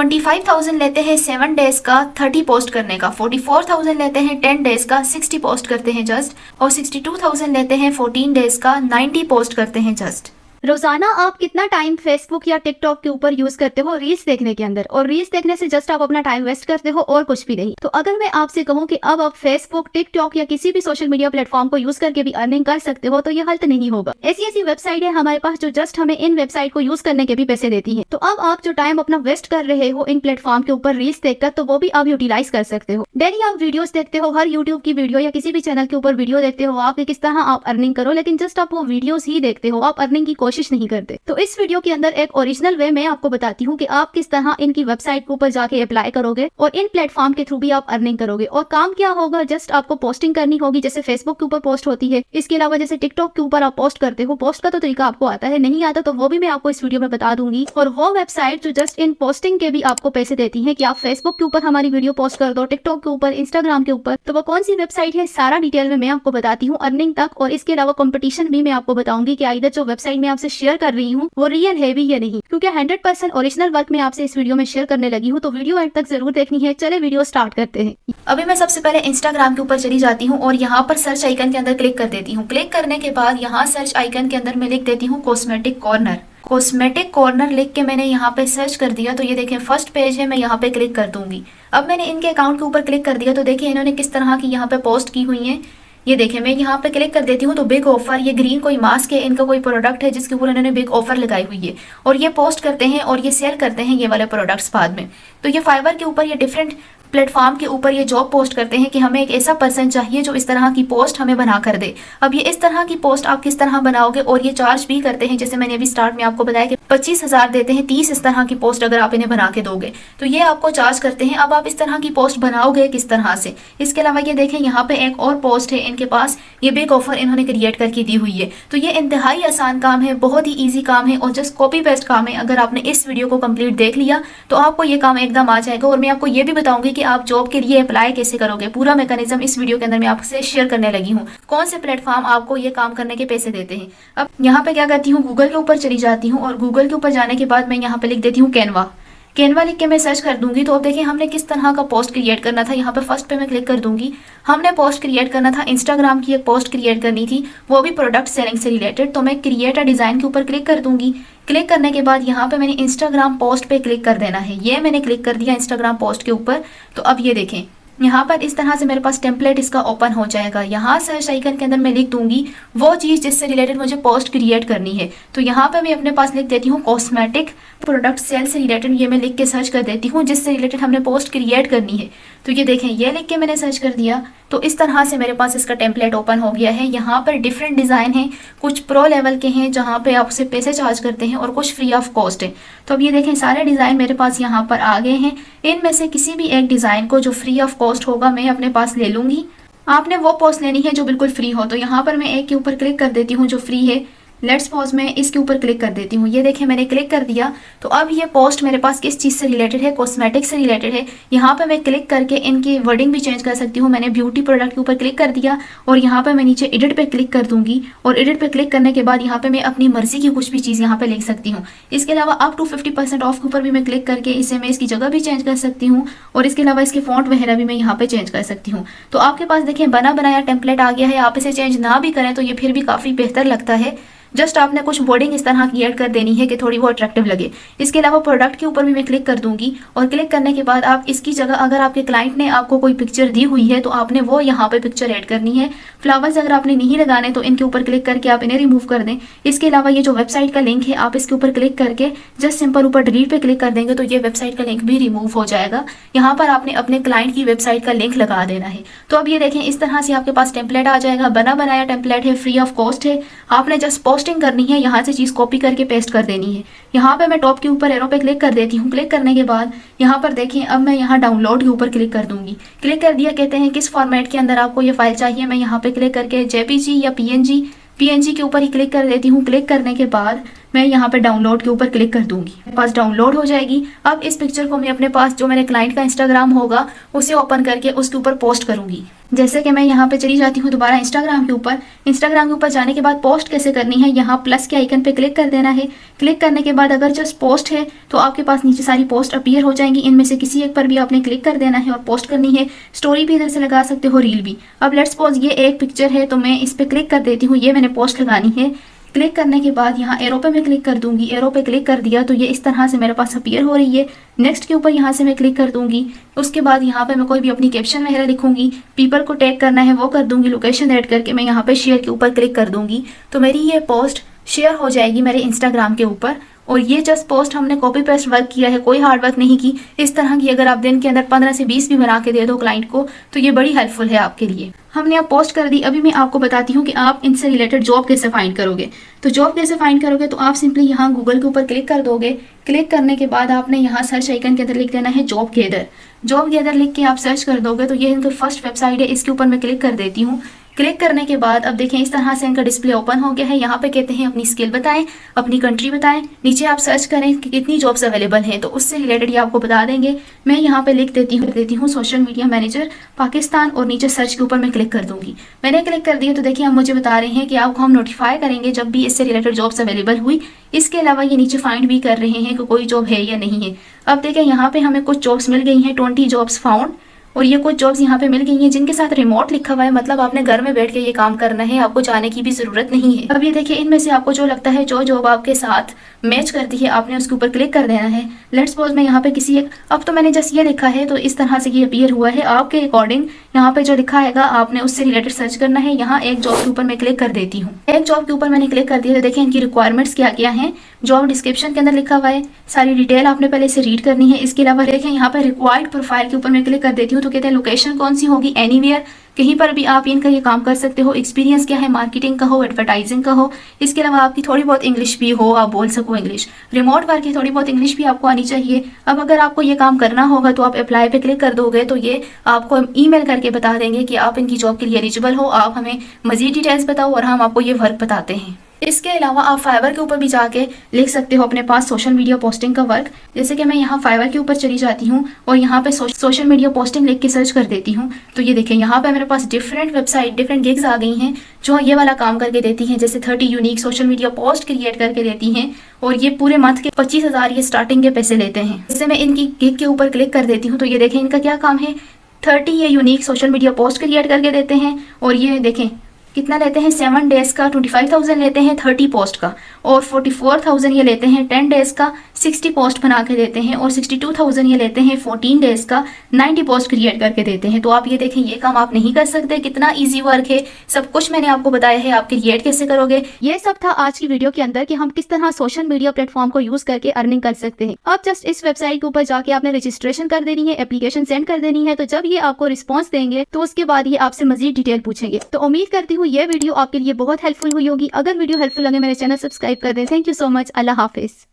25,000 लेते हैं 7 डेज का 30 पोस्ट करने का, 44,000 लेते हैं 10 डेज का 60 पोस्ट करते हैं जस्ट, और 62,000 लेते हैं 14 डेज का 90 पोस्ट करते हैं जस्ट। रोजाना आप कितना टाइम फेसबुक या टिकटॉक के ऊपर यूज करते हो रील्स देखने के अंदर, और रील्स देखने से जस्ट आप अपना टाइम वेस्ट करते हो और कुछ भी नहीं। तो अगर मैं आपसे कहूँ कि अब आप फेसबुक, टिकटॉक या किसी भी सोशल मीडिया प्लेटफॉर्म को यूज करके भी अर्निंग कर सकते हो, तो ये गलत नहीं होगा। ऐसी ऐसी वेबसाइट है हमारे पास जो जस्ट हमें इन वेबसाइट को यूज करने के भी पैसे देती है। तो अब आप जो टाइम अपना वेस्ट कर रहे हो इन प्लेटफॉर्म के ऊपर रील्स देखकर, तो वो भी आप यूटिलाइज कर सकते हो। डेली आप वीडियोस देखते हो, हर यूट्यूब की वीडियो या किसी भी चैनल के ऊपर वीडियो देखते हो आप किस तरह आप अर्निंग करो, लेकिन जस्ट आप वो वीडियोस ही देखते हो, आप अर्निंग की कोशिश नहीं करते। तो इस वीडियो के अंदर एक ओरिजिनल वे मैं आपको बताती हूँ कि आप किस तरह इनकी वेबसाइट के ऊपर जाके अप्लाई करोगे और इन प्लेटफॉर्म के थ्रू भी आप अर्निंग करोगे। और काम क्या होगा, जस्ट आपको पोस्टिंग करनी होगी, जैसे फेसबुक के ऊपर पोस्ट होती है। इसके अलावा जैसे टिकटॉक के ऊपर आप पोस्ट करते हो, पोस्ट का तो तरीका आपको आता है, नहीं आता तो वो भी मैं आपको इस वीडियो में बता दूंगी। और वो वेबसाइट जो जस्ट इन पोस्टिंग के भी आपको पैसे देती है कि आप फेसबुक के ऊपर हमारी वीडियो पोस्ट कर दो, टिकटॉक के ऊपर, इंस्टाग्राम के ऊपर, तो वो कौन सी वेबसाइट है सारा डिटेल में मैं आपको बताती हूँ, अर्निंग तक। और इसके अलावा कंपटीशन भी मैं आपको बताऊंगी कि इधर जो वेबसाइट मैं आपसे शेयर कर रही हूँ वो रियल है भी या नहीं, क्योंकि 100% ओरिजिनल वर्क मैं आपसे इस वीडियो में शेयर करने लगी हूँ। तो वीडियो एंड तक जरूर देखनी है। चले वीडियो स्टार्ट करते हैं। अभी मैं सबसे पहले इंस्टाग्राम के ऊपर चली जाती हूँ और यहाँ पर सर्च आइकन के अंदर क्लिक कर देती हूँ। क्लिक करने के बाद यहाँ सर्च आइकन के अंदर मैं लिख देती हूँ कॉस्मेटिक कॉर्नर। कॉस्मेटिक कॉर्नर लिख के मैंने यहाँ पे सर्च कर दिया, तो ये देखें फर्स्ट पेज है, मैं यहाँ पे क्लिक कर दूंगी। अब मैंने इनके अकाउंट के ऊपर क्लिक कर दिया, तो देखिए इन्होंने किस तरह की यहाँ पे पोस्ट की हुई है। ये देखें मैं यहाँ पे क्लिक कर देती हूँ तो बिग ऑफर, ये ग्रीन कोई मास्क है, इनका कोई प्रोडक्ट है जिसके ऊपर इन्होंने बिग ऑफर लगाई हुई है, और ये पोस्ट करते हैं और ये सेल करते हैं ये वाले प्रोडक्ट्स बाद में। तो ये फाइवर के ऊपर, ये डिफरेंट प्लेटफॉर्म के ऊपर ये जॉब पोस्ट करते हैं कि हमें एक ऐसा पर्सन चाहिए जो इस तरह की पोस्ट हमें बना कर दे। अब ये इस तरह की पोस्ट आप किस तरह बनाओगे, और ये चार्ज भी करते हैं, जैसे मैंने अभी स्टार्ट में आपको बताया कि 25,000 देते हैं 30 इस तरह की पोस्ट अगर आप इन्हें बना के दोगे, तो ये आपको चार्ज करते हैं। अब आप इस तरह की पोस्ट बनाओगे किस तरह से। इसके अलावा ये देखें यहाँ पे एक और पोस्ट है इनके पास, ये बिग ऑफर इन्होंने क्रिएट करके दी हुई है। तो ये इंतहाई आसान काम है, बहुत ही ईजी काम है और जस्ट कॉपी पेस्ट काम है। अगर आपने इस वीडियो को कंप्लीट देख लिया तो आपको ये काम एकदम आ जाएगा। और मैं आपको ये भी बताऊंगी कि आप जॉब के लिए अप्लाई कैसे करोगे, पूरा मैकेनिज्म इस वीडियो के अंदर मैं आपसे शेयर करने लगी हूँ। कौन से प्लेटफॉर्म आपको ये काम करने के पैसे देते हैं। अब यहाँ पे क्या करती हूँ, गूगल के ऊपर चली जाती हूँ और गूगल के ऊपर जाने के बाद मैं यहाँ पे लिख देती हूँ कैनवा। कैनवा लिख के मैं सर्च कर दूंगी। तो अब देखिए हमने किस तरह का पोस्ट क्रिएट करना था। यहाँ पे फर्स्ट पे मैं क्लिक कर दूंगी। हमने पोस्ट क्रिएट करना था, इंस्टाग्राम की एक पोस्ट क्रिएट करनी थी, वो भी प्रोडक्ट सेलिंग से रिलेटेड। तो मैं क्रिएट अ डिजाइन के ऊपर क्लिक कर दूंगी। क्लिक करने के बाद यहाँ पे मैंने इंस्टाग्राम पोस्ट पे क्लिक कर देना है। ये मैंने क्लिक कर दिया इंस्टाग्राम पोस्ट के ऊपर। तो अब ये देखें यहाँ पर इस तरह से मेरे पास टेम्पलेट इसका ओपन हो जाएगा। यहाँ सर्च आइकन के अंदर मैं लिख दूंगी वो चीज़ जिससे रिलेटेड मुझे पोस्ट क्रिएट करनी है। तो यहाँ पे मैं अपने पास लिख देती हूँ कॉस्मेटिक प्रोडक्ट सेल से रिलेटेड, ये मैं लिख के सर्च कर देती हूँ जिससे रिलेटेड हमने पोस्ट क्रिएट करनी है। तो ये देखें ये लिख के मैंने सर्च कर दिया, तो इस तरह से मेरे पास इसका टेम्पलेट ओपन हो गया है। यहाँ पर डिफरेंट डिज़ाइन हैं, कुछ प्रो लेवल के हैं जहाँ पे आपसे पैसे चार्ज करते हैं और कुछ फ्री ऑफ कॉस्ट है। तो अब ये देखें सारे डिज़ाइन मेरे पास यहाँ पर आ गए हैं। इनमें से किसी भी एक डिज़ाइन को जो फ्री ऑफ कॉस्ट होगा मैं अपने पास ले लूँगी। आपने वो पोस्ट लेनी है जो बिल्कुल फ्री हो। तो यहाँ पर मैं एक के ऊपर क्लिक कर देती हूँ जो फ्री है। लेट्स पॉज में इसके ऊपर क्लिक कर देती हूँ। ये देखें मैंने क्लिक कर दिया। तो अब ये पोस्ट मेरे पास किस चीज़ से रिलेटेड है, कॉस्मेटिक से रिलेटेड है। यहाँ पे मैं क्लिक करके इनकी वर्डिंग भी चेंज कर सकती हूँ। मैंने ब्यूटी प्रोडक्ट के ऊपर क्लिक कर दिया और यहाँ पे मैं नीचे एडिट पे क्लिक कर दूंगी। और एडिट पे क्लिक करने के बाद यहाँ पे मैं अपनी मर्जी की कुछ भी चीज़ यहाँ पे लिख सकती हूँ। इसके अलावा अप टू 50% ऑफ के ऊपर भी मैं क्लिक करके इसे मैं इसकी जगह भी चेंज कर सकती हूँ। और इसके अलावा इसके फॉन्ट वगैरह भी मैं यहाँ पे चेंज कर सकती हूँ। तो आपके पास देखें बना बनाया टेम्पलेट आ गया है। आप इसे चेंज ना भी करें तो ये फिर भी काफ़ी बेहतर लगता है। जस्ट आपने कुछ वर्डिंग इस तरह की ऐड कर देनी है कि थोड़ी वो अट्रैक्टिव लगे। इसके अलावा प्रोडक्ट के ऊपर भी मैं क्लिक कर दूंगी और क्लिक करने के बाद आप इसकी जगह अगर आपके क्लाइंट ने आपको कोई पिक्चर दी हुई है तो आपने वो यहाँ पे पिक्चर ऐड करनी है। फ्लावर्स अगर आपने नहीं लगाने तो इनके ऊपर क्लिक करके आप इन्हें रिमूव कर दें। इसके अलावा ये जो वेबसाइट का लिंक है आप इसके ऊपर क्लिक करके जस्ट सिंपल ऊपर डिलीट पे क्लिक कर देंगे तो ये वेबसाइट का लिंक भी रिमूव हो जाएगा। यहाँ पर आपने अपने क्लाइंट की वेबसाइट का लिंक लगा देना है। तो अब ये देखें इस तरह से आपके पास टेम्पलेट आ जाएगा। बना बनाया टेम्पलेट है, फ्री ऑफ कॉस्ट है। आपने जस्ट पोस्टिंग करनी है, यहाँ से चीज़ कॉपी करके पेस्ट कर देनी है। यहाँ पे मैं टॉप के ऊपर एरो पे क्लिक कर देती हूँ। क्लिक करने के बाद यहाँ पर देखें अब मैं यहाँ डाउनलोड के ऊपर क्लिक कर दूंगी। क्लिक कर दिया, कहते हैं किस फॉर्मेट के अंदर आपको ये फाइल चाहिए। मैं यहाँ पे क्लिक करके जेपीजी या पीएनजी के ऊपर ही क्लिक कर देती हूँ। क्लिक करने के बाद मैं यहाँ पे डाउनलोड के ऊपर क्लिक कर दूंगी, मेरे पास डाउनलोड हो जाएगी। अब इस पिक्चर को मैं अपने पास जो मेरे क्लाइंट का इंस्टाग्राम होगा उसे ओपन करके उसके ऊपर पोस्ट करूंगी। जैसे कि मैं यहाँ पे चली जाती हूँ दोबारा इंस्टाग्राम के ऊपर। इंस्टाग्राम के ऊपर जाने के बाद पोस्ट कैसे करनी है, यहाँ प्लस के आइकन पे क्लिक कर देना है। क्लिक करने के बाद अगर जस्ट पोस्ट है तो आपके पास नीचे सारी पोस्ट अपीयर हो जाएंगी, इनमें से किसी एक पर भी आपने क्लिक कर देना है और पोस्ट करनी है। स्टोरी भी इधर से लगा सकते हो, रील भी। अब लेट्स सपोज ये एक पिक्चर है तो मैं इस पर क्लिक कर देती हूँ, ये मैंने पोस्ट लगानी है। क्लिक करने के बाद यहाँ एरो पे मैं क्लिक कर दूंगी, एरो पे क्लिक कर दिया तो ये इस तरह से मेरे पास अपीयर हो रही है। नेक्स्ट के ऊपर यहाँ से मैं क्लिक कर दूंगी। उसके बाद यहाँ पे मैं कोई भी अपनी कैप्शन वगैरह लिखूंगी, पीपल को टैग करना है वो कर दूंगी, लोकेशन ऐड करके मैं यहाँ पे शेयर के ऊपर क्लिक कर दूंगी तो मेरी ये पोस्ट शेयर हो जाएगी मेरे इंस्टाग्राम के ऊपर। और ये जस्ट पोस्ट हमने कॉपी पेस्ट वर्क किया है, कोई हार्ड वर्क नहीं की। इस तरह की अगर आप दिन के अंदर 15 से 20 भी बना के दे दो क्लाइंट को तो ये बड़ी हेल्पफुल है आपके लिए। हमने अब पोस्ट कर दी। अभी मैं आपको बताती हूँ कि आप इनसे रिलेटेड जॉब कैसे फाइंड करोगे। तो जॉब कैसे फाइंड करोगे, तो आप सिंपली यहाँ गूगल के ऊपर क्लिक कर दोगे। क्लिक करने के बाद आपने यहाँ सर्च आइकन के अंदर लिख देना है जॉब गैदर। जॉब गैदर लिख के आप सर्च कर दोगे तो ये इनका फर्स्ट वेबसाइट है, इसके ऊपर मैं क्लिक कर देती हूँ। क्लिक करने के बाद अब देखें इस तरह से इनका डिस्प्ले ओपन हो गया है। यहाँ पे कहते हैं अपनी स्किल बताएं, अपनी कंट्री बताएं। नीचे आप सर्च करें कि कितनी जॉब्स अवेलेबल हैं तो उससे रिलेटेड ये आपको बता देंगे। मैं यहाँ पे लिख देती हूँ सोशल मीडिया मैनेजर पाकिस्तान और नीचे सर्च के ऊपर मैं क्लिक कर दूंगी। मैंने क्लिक कर दिया तो देखिए हम मुझे बता रहे हैं कि आपको हम नोटिफाई करेंगे जब भी इससे रिलेटेड जॉब्स अवेलेबल हुई। इसके अलावा ये नीचे फाइंड भी कर रहे हैं कि कोई जॉब है या नहीं है। अब देखें यहाँ पे हमें कुछ जॉब्स मिल गई हैं, 20 जॉब्स फाउंड। और ये कुछ जॉब्स यहाँ पे मिल गई हैं जिनके साथ रिमोट लिखा हुआ है, मतलब आपने घर में बैठ के ये काम करना है, आपको जाने की भी जरूरत नहीं है। अब ये देखिए इनमें से आपको जो लगता है, जो जॉब आपके साथ मैच करती है, आपने उसके ऊपर क्लिक कर देना है। लेट्स सपोज मैं यहाँ पे किसी एक, अब तो मैंने जस्ट ये लिखा है तो इस तरह से ये अपीयर हुआ है। आपके अकॉर्डिंग यहाँ पे जो लिखा हैगा आपने उससे रिलेटेड सर्च करना है। यहाँ एक जॉब के ऊपर मैं क्लिक कर देती हूँ। एक जॉब के ऊपर मैंने क्लिक कर दिया तो देखिए इनकी रिक्वायरमेंट्स क्या क्या है, जॉब डिस्क्रिप्शन के अंदर लिखा हुआ है, सारी डिटेल आपने पहले से रीड करनी है। इसके अलावा देखें यहाँ पे रिक्वायर्ड प्रोफाइल के ऊपर मैं क्लिक कर देती हूँ तो कहते हैं लोकेशन कौन सी होगी, एनीवेयर, कहीं पर भी आप इनका ये काम कर सकते हो। एक्सपीरियंस क्या है, मार्केटिंग का हो, एडवर्टाइजिंग का हो। इसके अलावा आपकी थोड़ी बहुत इंग्लिश भी हो, आप बोल सको इंग्लिश। रिमोट वर्क है, थोड़ी बहुत इंग्लिश भी आपको आनी चाहिए। अब अगर आपको ये काम करना होगा तो आप अप्लाई पे क्लिक कर दोगे तो ये आपको ईमेल करके बता देंगे कि आप इनकी जॉब के लिए एलिजिबल हो, आप हमें मजीद डिटेल्स बताओ और हम आपको ये वर्क बताते हैं। इसके अलावा आप फाइवर के ऊपर भी जाके लिख सकते हो अपने पास सोशल मीडिया पोस्टिंग का वर्क। जैसे कि मैं यहाँ फाइवर के ऊपर चली जाती हूँ और यहाँ पे सोशल मीडिया पोस्टिंग लिख के सर्च कर देती हूँ तो ये देखें यहाँ पे मेरे पास डिफरेंट वेबसाइट, डिफरेंट गिग्स आ गई हैं जो ये वाला काम करके देती हैं। जैसे 30 unique social media post create करके देती हैं और ये पूरे मंथ के 25,000 ये स्टार्टिंग के पैसे लेते हैं। जैसे मैं इनकी गिग के ऊपर क्लिक कर देती हूँ तो ये देखें इनका क्या काम है, 30 ये unique social media post create करके देते हैं और ये देखें कितना लेते हैं, 7 डेज का 25,000 लेते हैं 30 पोस्ट का, और 44,000 ये लेते हैं 10 डेज का 60 पोस्ट बना के देते हैं, और 62,000 ये लेते हैं 14 डेज का 90 पोस्ट क्रिएट करके देते हैं। तो आप ये देखें ये काम आप नहीं कर सकते, कितना इजी वर्क है। सब कुछ मैंने आपको बताया है, आप क्रिएट कैसे करोगे। ये सब था आज की वीडियो के अंदर कि हम किस तरह सोशल मीडिया प्लेटफॉर्म को यूज करके अर्निंग कर सकते हैं। अब जस्ट इस वेबसाइट के ऊपर जाके आपने रजिस्ट्रेशन कर देनी है, एप्लीकेशन सेंड कर देनी है। तो जब ये आपको रिस्पॉन्स देंगे तो उसके बाद ये आपसे मजीद डिटेल पूछेंगे। तो उम्मीद करती हूँ ये वीडियो आपके लिए बहुत हेल्पफुल हुई होगी। अगर वीडियो हेल्पफुल लगे मेरे चैनल सब्सक्राइब कर दें। Thank you so much. Allah Hafiz.